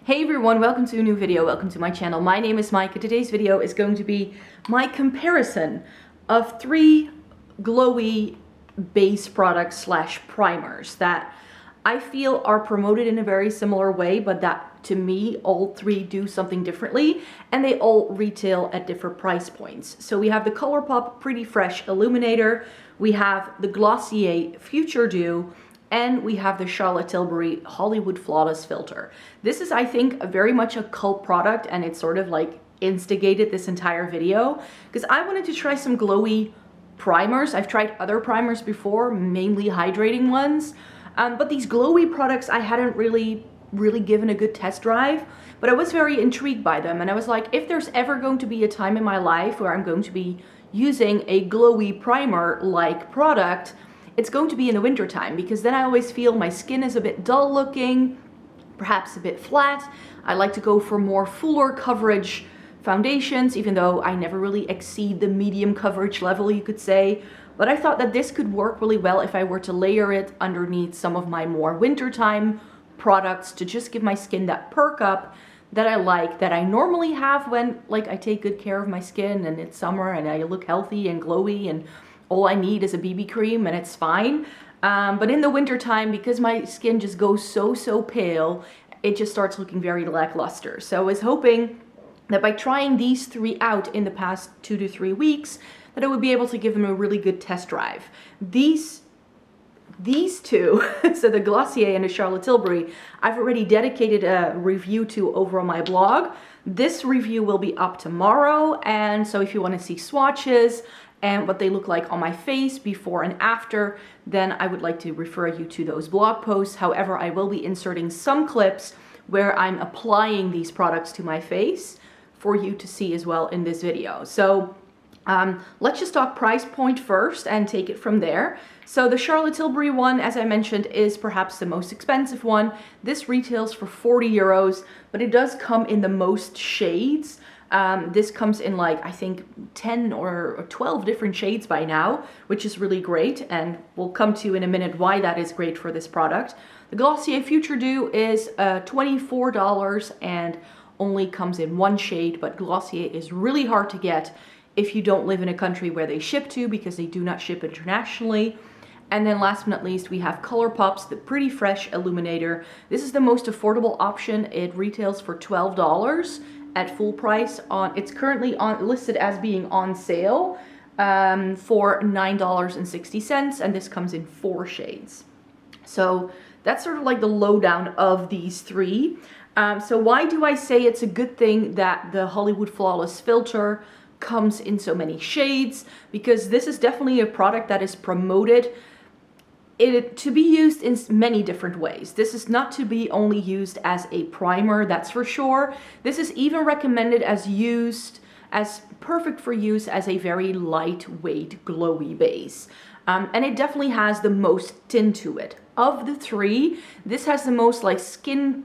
Hey everyone, welcome to a new video, welcome to my channel. My name is Mike and today's video is going to be my comparison of 3 glowy base products slash primers that I feel are promoted in a very similar way, but that to me all 3 do something differently and they all retail at different price points. So we have the Colourpop Pretty Fresh Illuminator, we have the Glossier Future Dew, and we have the Tilbury Hollywood Flawless Filter. This is, I think, very much a cult product, and it sort of like instigated this entire video because I wanted to try some glowy primers. I've tried other primers before, mainly hydrating ones, but these glowy products I hadn't really given a good test drive, but I was very intrigued by them. And I was like, if there's ever going to be a time in my life where I'm going to be using a glowy primer-like product, it's going to be in the winter time, because then I always feel my skin is a bit dull looking, perhaps a bit flat. I like to go for more fuller coverage foundations, even though I never really exceed the medium coverage level, you could say. But I thought that this could work really well if I were to layer it underneath some of my more wintertime products to just give my skin that perk up that I like, that I normally have when like I take good care of my skin and it's summer and I look healthy and glowy and all I need is a BB cream and it's fine. But in the winter time, because my skin just goes so pale, it just starts looking very lackluster. So I was hoping that by trying these 3 out in the past 2 to 3 weeks, that I would be able to give them a really good test drive. These 2, so the Glossier and the Tilbury, I've already dedicated a review to over on my blog. This review will be up tomorrow, and so if you want to see swatches and what they look like on my face before and after, then I would like to refer you to those blog posts. However, I will be inserting some clips where I'm applying these products to my face for you to see as well in this video. So let's just talk price point first and take it from there. So the Tilbury one, as I mentioned, is perhaps the most expensive one. This retails for 40 euros, but it does come in the most shades. This comes in like, I think 10 or 12 different shades by now, which is really great. And we'll come to in a minute why that is great for this product. The Glossier Future Dew is $24 and only comes in 1 shade, but Glossier is really hard to get if you don't live in a country where they ship to, because they do not ship internationally. And then last but not least, we have Colourpop's the Pretty Fresh Illuminator. This is the most affordable option. It retails for $12 at full price. It's currently listed as being on sale for $9.60, and this comes in 4 shades. So that's sort of like the lowdown of these 3. So why do I say it's a good thing that the Hollywood Flawless Filter comes in so many shades? Because this is definitely a product that is promoted to be used in many different ways. This is not to be only used as a primer, that's for sure. This is even recommended as perfect for use as a very lightweight glowy base. And it definitely has the most tint to it. Of the 3, this has the most like skin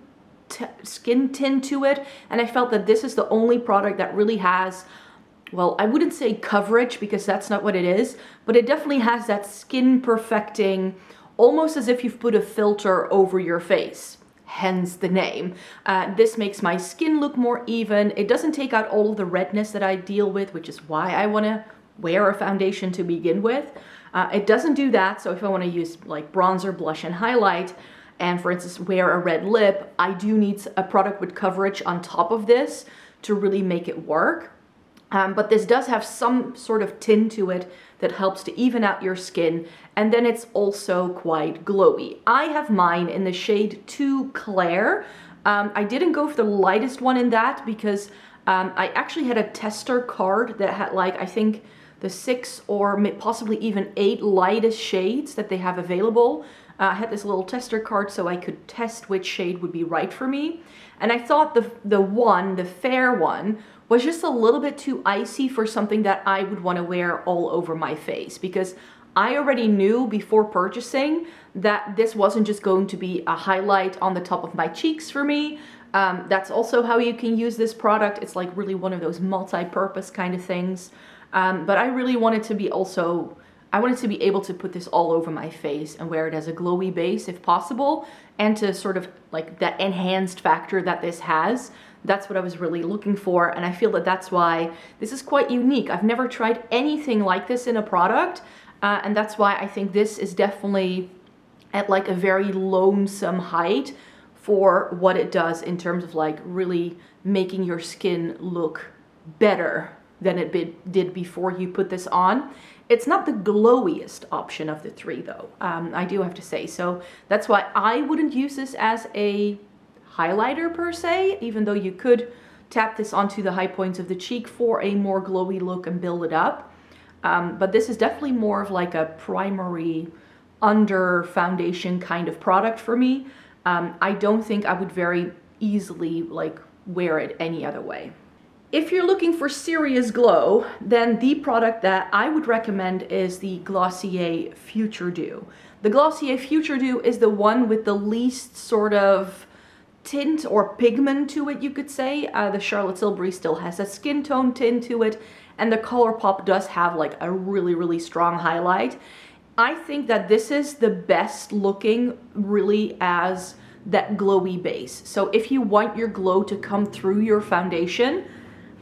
tint to it, and I felt that this is the only product that really has, well, I wouldn't say coverage because that's not what it is, but it definitely has that skin perfecting, almost as if you've put a filter over your face, hence the name. This makes my skin look more even. It doesn't take out all of the redness that I deal with, which is why I want to wear a foundation to begin with. It doesn't do that, so if I want to use like bronzer, blush, and highlight, and for instance wear a red lip, I do need a product with coverage on top of this to really make it work. But this does have some sort of tint to it that helps to even out your skin, and then it's also quite glowy. I have mine in the shade 2 Clair. I didn't go for the lightest one in that because I actually had a tester card that had like, I think the 6 or possibly even 8 lightest shades that they have available. I had this little tester card so I could test which shade would be right for me. And I thought the fair one, was just a little bit too icy for something that I would want to wear all over my face, because I already knew before purchasing that this wasn't just going to be a highlight on the top of my cheeks for me. That's also how you can use this product. It's like really one of those multi-purpose kind of things. But I really wanted to be also I wanted to be able to put this all over my face and wear it as a glowy base if possible, and to sort of like that enhanced factor that this has. That's what I was really looking for, and I feel that that's why this is quite unique. I've never tried anything like this in a product, and that's why I think this is definitely at like a very lonesome height for what it does in terms of like really making your skin look better than it did before you put this on. It's not the glowiest option of the three though, I do have to say. So that's why I wouldn't use this as a highlighter per se, even though you could tap this onto the high points of the cheek for a more glowy look and build it up. But this is definitely more of like a primary under foundation kind of product for me. I don't think I would very easily like wear it any other way. If you're looking for serious glow, then the product that I would recommend is the Glossier Future Dew. The Glossier Future Dew is the one with the least sort of tint or pigment to it, you could say. The Charlotte Tilbury still has a skin tone tint to it, and the Colourpop does have like a really, really strong highlight. I think that this is the best looking really as that glowy base. So if you want your glow to come through your foundation,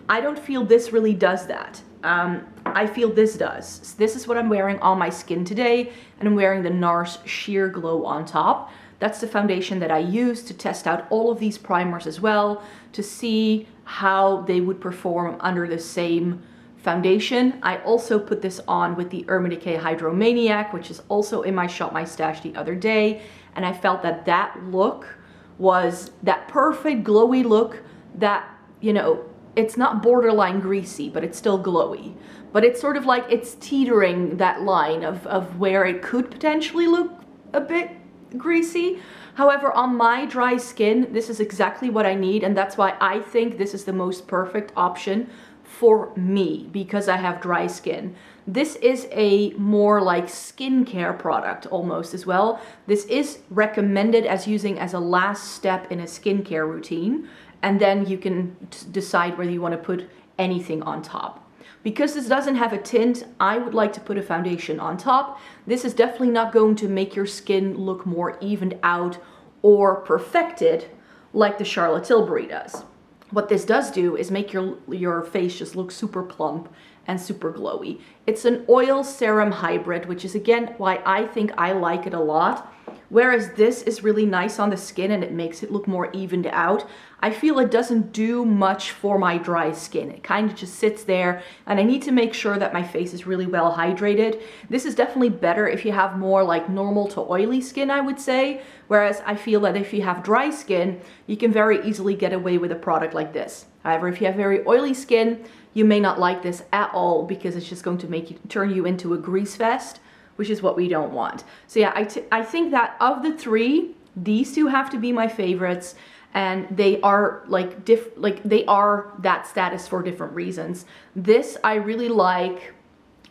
I don't feel this really does that. I feel this does. This is what I'm wearing on my skin today, and I'm wearing the NARS Sheer Glow on top. That's the foundation that I use to test out all of these primers as well, to see how they would perform under the same foundation. I also put this on with the Urban Decay Hydromaniac, which is also in my Shop My Stash the other day, and I felt that that look was that perfect glowy look that, you know, it's not borderline greasy, but it's still glowy. But it's sort of like it's teetering that line of where it could potentially look a bit greasy. However, on my dry skin, this is exactly what I need, and that's why I think this is the most perfect option for me, because I have dry skin. This is a more like skincare product almost as well. This is recommended as using as a last step in a skincare routine, and then you can decide whether you want to put anything on top. Because this doesn't have a tint, I would like to put a foundation on top. This is definitely not going to make your skin look more evened out or perfected like the Charlotte Tilbury does. What this does do is make your face just look super plump and super glowy. It's an oil serum hybrid, which is again why I think I like it a lot. Whereas this is really nice on the skin and it makes it look more evened out. I feel it doesn't do much for my dry skin. It kind of just sits there, and I need to make sure that my face is really well hydrated. This is definitely better if you have more like normal to oily skin, I would say. Whereas I feel that if you have dry skin, you can very easily get away with a product like this. However, if you have very oily skin, you may not like this at all, because it's just going to turn you into a grease fest, which is what we don't want. So yeah, I think that of the three, these two have to be my favorites, and they are like they are that status for different reasons. This I really like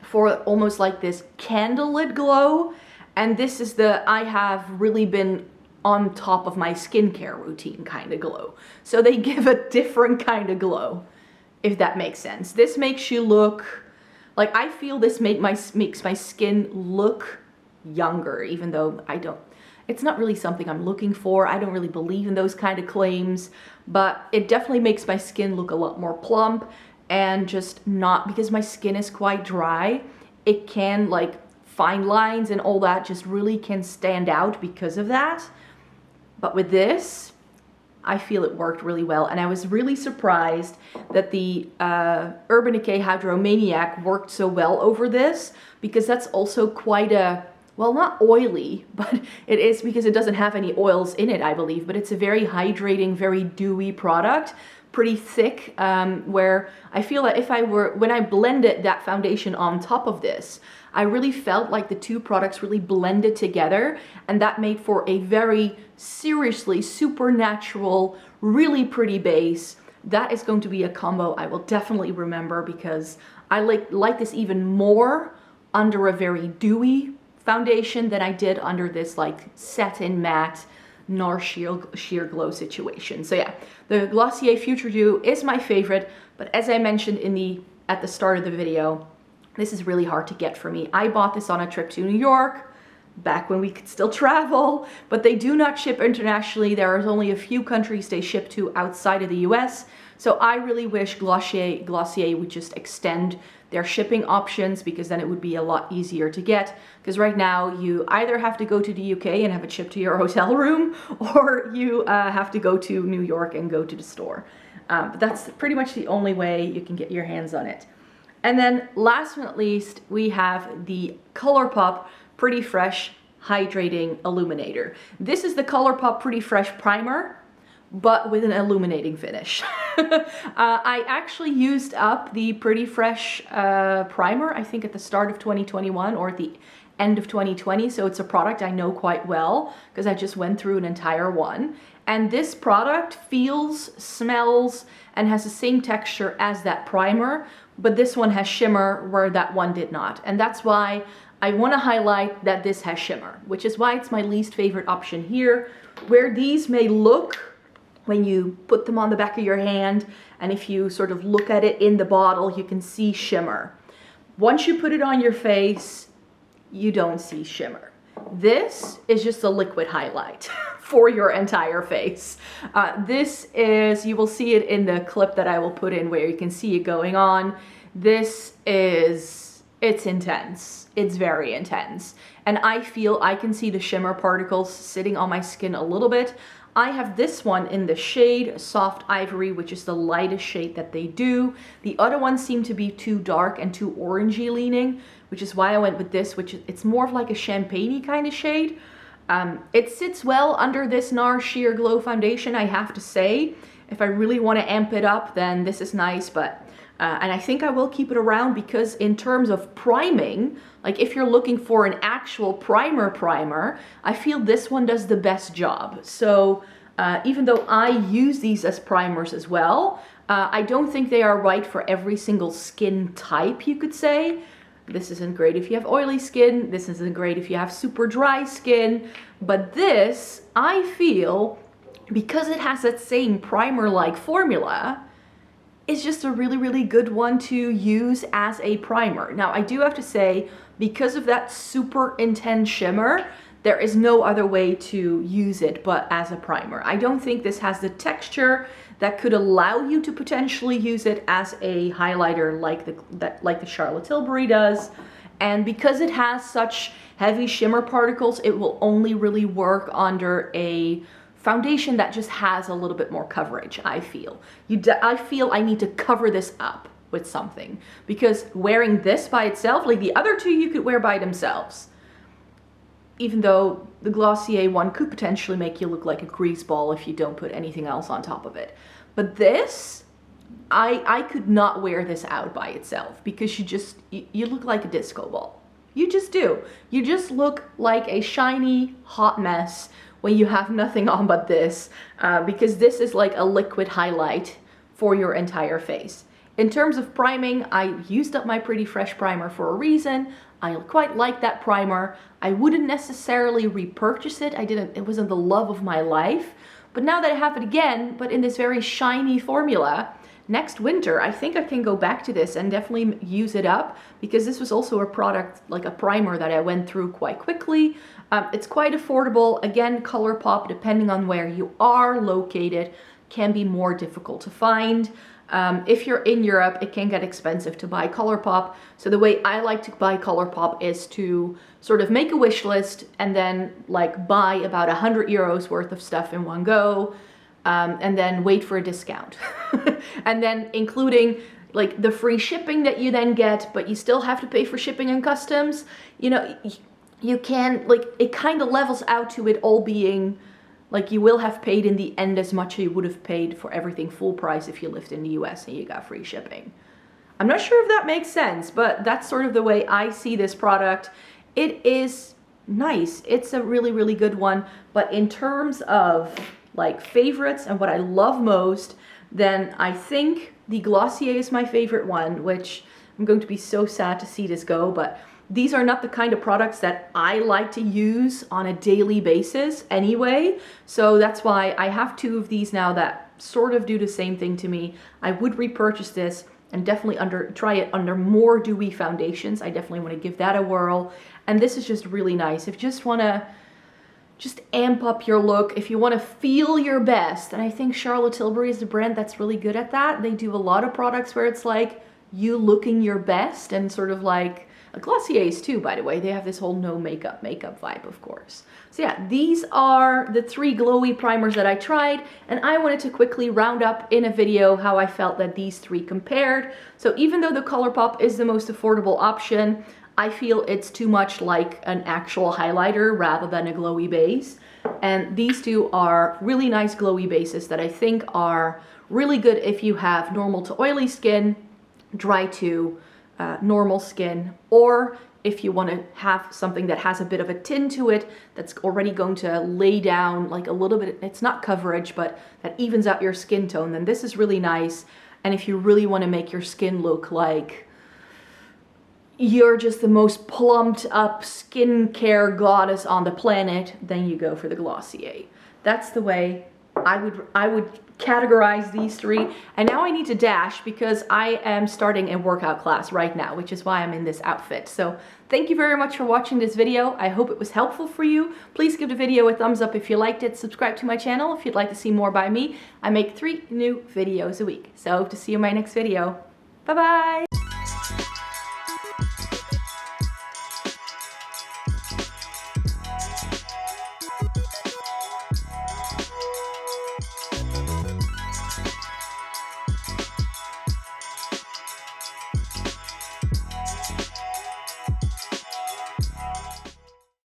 for almost like this candlelit glow, and this is the I have really been on top of my skincare routine kind of glow. So they give a different kind of glow, if that makes sense. This makes you look like, I feel this makes my skin look younger, even though it's not really something I'm looking for. I don't really believe in those kind of claims, but it definitely makes my skin look a lot more plump, and just not, because my skin is quite dry, it can like fine lines and all that just really can stand out because of that. But with this, I feel it worked really well, and I was really surprised that the Urban Decay Hydromaniac worked so well over this, because that's also quite a, well, not oily, but it is, because it doesn't have any oils in it, I believe, but it's a very hydrating, very dewy product, pretty thick, where I feel that when I blended that foundation on top of this, I really felt like the two products really blended together, and that made for a very seriously supernatural, really pretty base. That is going to be a combo I will definitely remember, because I like this even more under a very dewy foundation than I did under this like satin matte NARS sheer glow situation. So yeah, the Glossier Future Dew is my favorite, but as I mentioned at the start of the video, This is really hard to get for me. I bought this on a trip to New York, back when we could still travel, but they do not ship internationally. There are only a few countries they ship to outside of the US. So I really wish Glossier would just extend their shipping options, because then it would be a lot easier to get. Because right now you either have to go to the UK and have it shipped to your hotel room, or you have to go to New York and go to the store. But that's pretty much the only way you can get your hands on it. And then last but not least, we have the Colourpop Pretty Fresh Hydrating Illuminator. This is the Colourpop Pretty Fresh Primer, but with an illuminating finish. I actually used up the Pretty Fresh primer, I think at the start of 2021 or at the end of 2020. So it's a product I know quite well because I just went through an entire one. And this product feels, smells, and has the same texture as that primer, but this one has shimmer where that one did not. And that's why I want to highlight that this has shimmer, which is why it's my least favorite option here, where these may look, when you put them on the back of your hand, and if you sort of look at it in the bottle, you can see shimmer. Once you put it on your face, you don't see shimmer. This is just a liquid highlight for your entire face. This is, you will see it in the clip that I will put in where you can see it going on. This is, it's intense. It's very intense. And I feel I can see the shimmer particles sitting on my skin a little bit. I have this one in the shade Soft Ivory, which is the lightest shade that they do. The other ones seem to be too dark and too orangey leaning, which is why I went with this, which it's more of like a champagne-y kind of shade. It sits well under this NARS Sheer Glow foundation, I have to say. If I really want to amp it up, then this is nice, but and I think I will keep it around because in terms of priming, like if you're looking for an actual primer, I feel this one does the best job. So even though I use these as primers as well, I don't think they are right for every single skin type, you could say. This isn't great if you have oily skin, this isn't great if you have super dry skin, but this, I feel, because it has that same primer-like formula, is just a really, really good one to use as a primer. Now, I do have to say, because of that super intense shimmer, there is no other way to use it but as a primer. I don't think this has the texture that could allow you to potentially use it as a highlighter like the Charlotte Tilbury does. And because it has such heavy shimmer particles, it will only really work under a foundation that just has a little bit more coverage, I feel. I feel I need to cover this up with something, because wearing this by itself, like the other two you could wear by themselves, even though the Glossier one could potentially make you look like a grease ball if you don't put anything else on top of it. But this, I could not wear this out by itself, because you look like a disco ball. You just do. You just look like a shiny, hot mess when you have nothing on but this, because this is like a liquid highlight for your entire face. In terms of priming, I used up my Pretty Fresh primer for a reason. I quite like that primer. I wouldn't necessarily repurchase it. It wasn't the love of my life. But now that I have it again, but in this very shiny formula, next winter, I think I can go back to this and definitely use it up, because this was also a product, like a primer, that I went through quite quickly. It's quite affordable. Again, Colourpop, depending on where you are located, can be more difficult to find. If you're in Europe, it can get expensive to buy Colourpop. So the way I like to buy Colourpop is to sort of make a wish list and then like buy about 100 euros worth of stuff in one go, and then wait for a discount. And then including like the free shipping that you then get, but you still have to pay for shipping and customs. You know, you can, like, it kind of levels out to it all being like you will have paid in the end as much as you would have paid for everything full price if you lived in the US and you got free shipping. I'm not sure if that makes sense, but that's sort of the way I see this product. It is nice. It's a really, really good one. But in terms of like favorites and what I love most, then I think the Glossier is my favorite one, which I'm going to be so sad to see this go, but these are not the kind of products that I like to use on a daily basis anyway. So that's why I have two of these now that sort of do the same thing to me. I would repurchase this, and definitely try it under more dewy foundations. I definitely want to give that a whirl. And this is just really nice. If you just want to just amp up your look, if you want to feel your best, and I think Charlotte Tilbury is a brand that's really good at that. They do a lot of products where it's like you looking your best, and sort of like Glossier's too, by the way. They have this whole no makeup vibe, of course. So yeah, these are the 3 glowy primers that I tried, and I wanted to quickly round up in a video how I felt that these 3 compared. So even though the Colourpop is the most affordable option, I feel it's too much like an actual highlighter rather than a glowy base. And these 2 are really nice glowy bases that I think are really good if you have normal to oily skin, dry to normal skin, or if you want to have something that has a bit of a tint to it that's already going to lay down like a little bit, it's not coverage, but that evens out your skin tone, then this is really nice. And if you really want to make your skin look like you're just the most plumped up skincare goddess on the planet, then you go for the Glossier. That's the way I would categorize these 3. And now I need to dash because I am starting a workout class right now, which is why I'm in this outfit. So thank you very much for watching this video. I hope it was helpful for you. Please give the video a thumbs up if you liked it. Subscribe to my channel if you'd like to see more by me. I make 3 new videos a week. So I hope to see you in my next video. Bye bye!